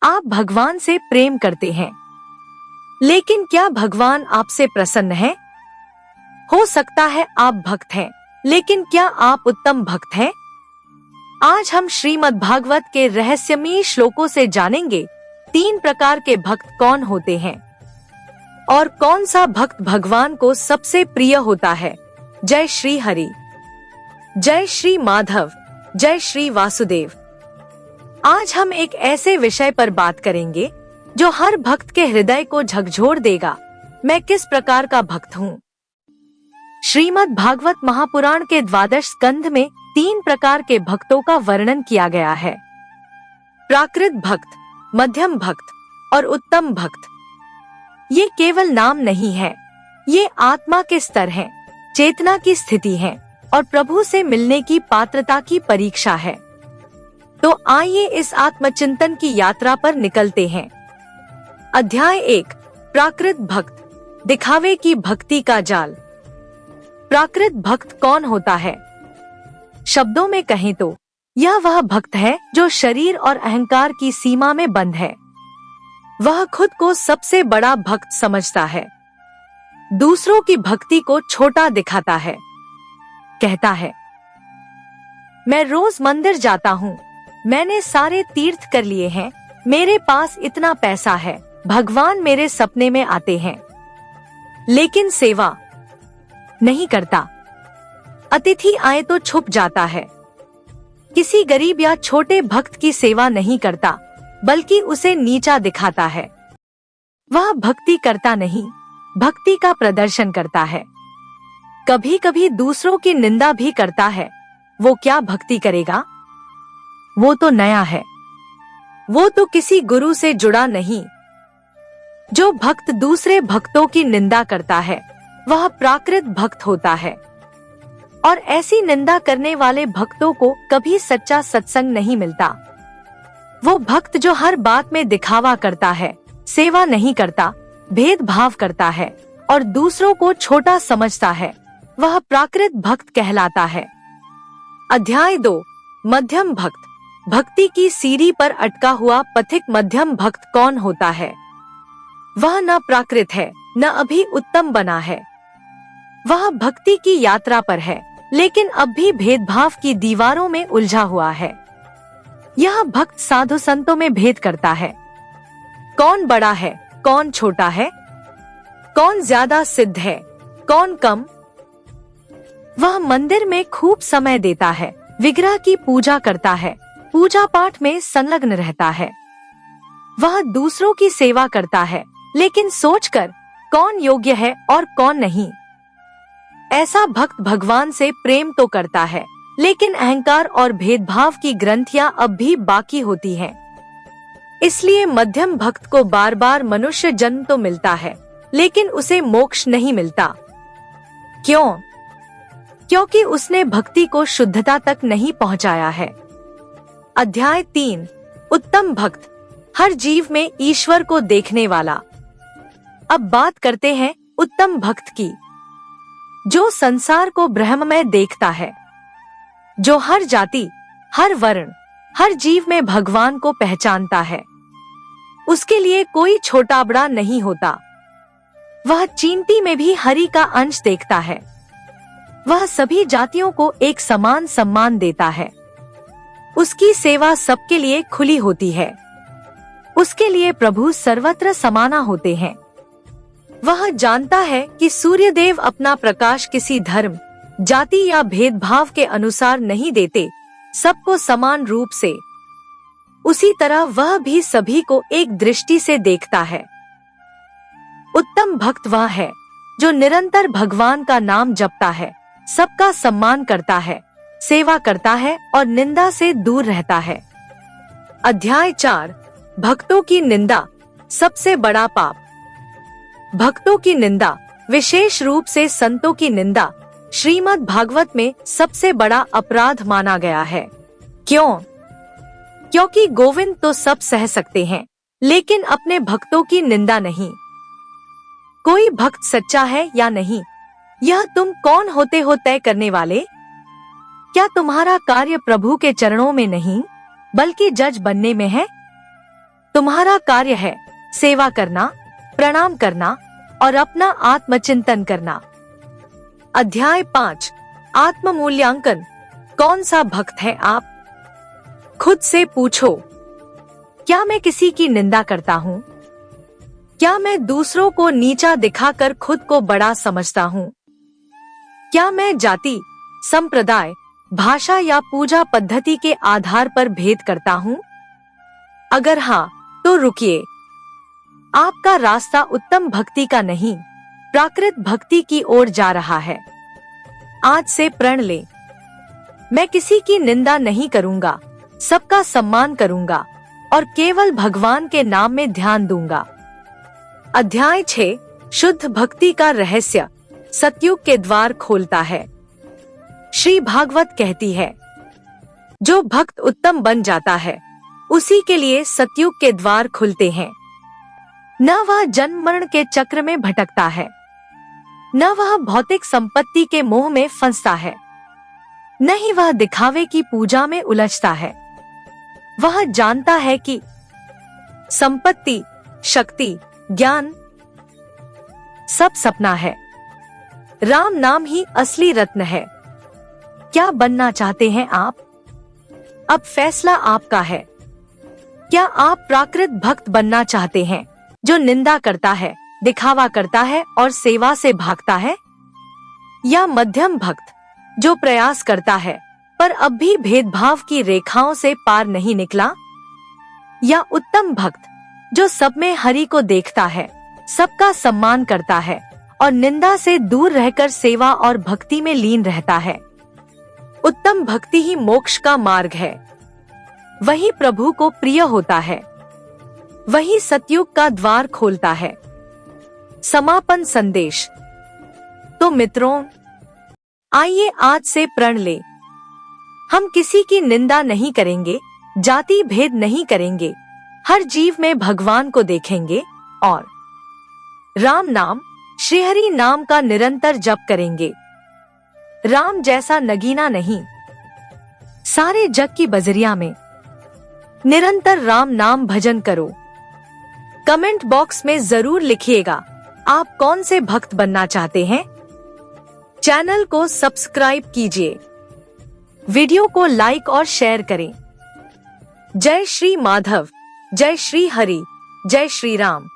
आप भगवान से प्रेम करते हैं, लेकिन क्या भगवान आपसे प्रसन्न है? हो सकता है आप भक्त हैं, लेकिन क्या आप उत्तम भक्त हैं? आज हम श्रीमद् भागवत के रहस्यमयी श्लोकों से जानेंगे 3 प्रकार के भक्त कौन होते हैं और कौन सा भक्त भगवान को सबसे प्रिय होता है। जय श्री हरि, जय श्री माधव, जय श्री वासुदेव। आज हम एक ऐसे विषय पर बात करेंगे जो हर भक्त के हृदय को झकझोर देगा। मैं किस प्रकार का भक्त हूँ? श्रीमद् भागवत महापुराण के 12 स्कंध में 3 प्रकार के भक्तों का वर्णन किया गया है। प्राकृत भक्त, मध्यम भक्त और उत्तम भक्त। ये केवल नाम नहीं है, ये आत्मा के स्तर हैं, चेतना की स्थिति है और प्रभु से मिलने की पात्रता की परीक्षा है। तो आइए इस आत्मचिंतन की यात्रा पर निकलते हैं। अध्याय 1, प्राकृत भक्त, दिखावे की भक्ति का जाल। प्राकृत भक्त कौन होता है? शब्दों में कहें तो यह वह भक्त है जो शरीर और अहंकार की सीमा में बंद है। वह खुद को सबसे बड़ा भक्त समझता है, दूसरों की भक्ति को छोटा दिखाता है। कहता है, मैं रोज मंदिर जाता हूँ, मैंने सारे तीर्थ कर लिए हैं, मेरे पास इतना पैसा है, भगवान मेरे सपने में आते हैं, लेकिन सेवा नहीं करता। अतिथि आए तो छुप जाता है। किसी गरीब या छोटे भक्त की सेवा नहीं करता, बल्कि उसे नीचा दिखाता है। वह भक्ति करता नहीं, भक्ति का प्रदर्शन करता है। कभी कभी दूसरों की निंदा भी करता है। वो क्या भक्ति करेगा? वो तो नया है, वो तो किसी गुरु से जुड़ा नहीं। जो भक्त दूसरे भक्तों की निंदा करता है वह प्राकृत भक्त होता है, और ऐसी निंदा करने वाले भक्तों को कभी सच्चा सत्संग नहीं मिलता। वो भक्त जो हर बात में दिखावा करता है, सेवा नहीं करता, भेदभाव करता है और दूसरों को छोटा समझता है, वह प्राकृत भक्त कहलाता है। अध्याय 2, मध्यम भक्त, भक्ति की सीढ़ी पर अटका हुआ पथिक मध्यम भक्त कौन होता है? वह न प्राकृत है, न अभी उत्तम बना है। वह भक्ति की यात्रा पर है, लेकिन अब भी भेदभाव की दीवारों में उलझा हुआ है। यह भक्त साधु संतों में भेद करता है। कौन बड़ा है, कौन छोटा है, कौन ज्यादा सिद्ध है, कौन कम। वह मंदिर में खूब समय देता है, विग्रह की पूजा करता है, पूजा पाठ में संलग्न रहता है। वह दूसरों की सेवा करता है, लेकिन सोचकर कौन योग्य है और कौन नहीं। ऐसा भक्त भगवान से प्रेम तो करता है, लेकिन अहंकार और भेदभाव की ग्रंथियां अब भी बाकी होती हैं। इसलिए मध्यम भक्त को बार बार मनुष्य जन्म तो मिलता है, लेकिन उसे मोक्ष नहीं मिलता। क्यों? क्योंकि उसने भक्ति को शुद्धता तक नहीं पहुंचाया है। अध्याय 3, उत्तम भक्त, हर जीव में ईश्वर को देखने वाला। अब बात करते हैं उत्तम भक्त की, जो संसार को ब्रह्ममय देखता है, जो हर जाति, हर वर्ण, हर जीव में भगवान को पहचानता है। उसके लिए कोई छोटा बड़ा नहीं होता। वह चींटी में भी हरि का अंश देखता है। वह सभी जातियों को एक समान सम्मान देता है। उसकी सेवा सबके लिए खुली होती है। उसके लिए प्रभु सर्वत्र समाना होते हैं। वह जानता है कि सूर्यदेव अपना प्रकाश किसी धर्म, जाति या भेदभाव के अनुसार नहीं देते, सबको समान रूप से। उसी तरह वह भी सभी को एक दृष्टि से देखता है। उत्तम भक्त वह है जो निरंतर भगवान का नाम जपता है, सबका सम्मान करता है, सेवा करता है और निंदा से दूर रहता है। अध्याय 4, भक्तों की निंदा, सबसे बड़ा पाप। भक्तों की निंदा, विशेष रूप से संतों की निंदा, श्रीमद् भागवत में सबसे बड़ा अपराध माना गया है। क्यों? क्योंकि गोविंद तो सब सह सकते हैं, लेकिन अपने भक्तों की निंदा नहीं। कोई भक्त सच्चा है या नहीं, यह तुम कौन होते हो तय करने वाले? क्या तुम्हारा कार्य प्रभु के चरणों में नहीं, बल्कि जज बनने में है? तुम्हारा कार्य है सेवा करना, प्रणाम करना और अपना आत्मचिंतन करना। अध्याय 5 आत्म मूल्यांकन। कौन सा भक्त है आप? खुद से पूछो, क्या मैं किसी की निंदा करता हूँ? क्या मैं दूसरों को नीचा दिखाकर खुद को बड़ा समझता हूँ? क्या मैं जाति, संप्रदाय, भाषा या पूजा पद्धति के आधार पर भेद करता हूँ? अगर हाँ, तो रुकिए। आपका रास्ता उत्तम भक्ति का नहीं, प्राकृत भक्ति की ओर जा रहा है। आज से प्रण ले, मैं किसी की निंदा नहीं करूँगा, सबका सम्मान करूँगा और केवल भगवान के नाम में ध्यान दूंगा। अध्याय 6 शुद्ध भक्ति का रहस्य। सतयुग के द्वार खोलता है। श्री भागवत कहती है, जो भक्त उत्तम बन जाता है उसी के लिए सतयुग के द्वार खुलते हैं। न वह जन्म मरण के चक्र में भटकता है, न वह भौतिक संपत्ति के मोह में फंसता है, न ही वह दिखावे की पूजा में उलझता है। वह जानता है कि संपत्ति, शक्ति, ज्ञान सब सपना है। राम नाम ही असली रत्न है। क्या बनना चाहते हैं आप? अब फैसला आपका है। क्या आप प्राकृत भक्त बनना चाहते हैं, जो निंदा करता है, दिखावा करता है और सेवा से भागता है? या मध्यम भक्त, जो प्रयास करता है पर अब भी भेदभाव की रेखाओं से पार नहीं निकला? या उत्तम भक्त, जो सब में हरि को देखता है, सबका सम्मान करता है और निंदा से दूर रहकर सेवा और भक्ति में लीन रहता है? उत्तम भक्ति ही मोक्ष का मार्ग है। वही प्रभु को प्रिय होता है। वही सतयुग का द्वार खोलता है। समापन संदेश। तो मित्रों, आइए आज से प्रण ले। हम किसी की निंदा नहीं करेंगे, जाति भेद नहीं करेंगे, हर जीव में भगवान को देखेंगे और राम नाम, श्रीहरि नाम का निरंतर जप करेंगे। राम जैसा नगीना नहीं। सारे जग की बजरिया में निरंतर राम नाम भजन करो। कमेंट बॉक्स में जरूर लिखिएगा आप कौन से भक्त बनना चाहते हैं। चैनल को सब्सक्राइब कीजिए, वीडियो को लाइक और शेयर करें। जय श्री माधव, जय श्री हरि, जय श्री राम।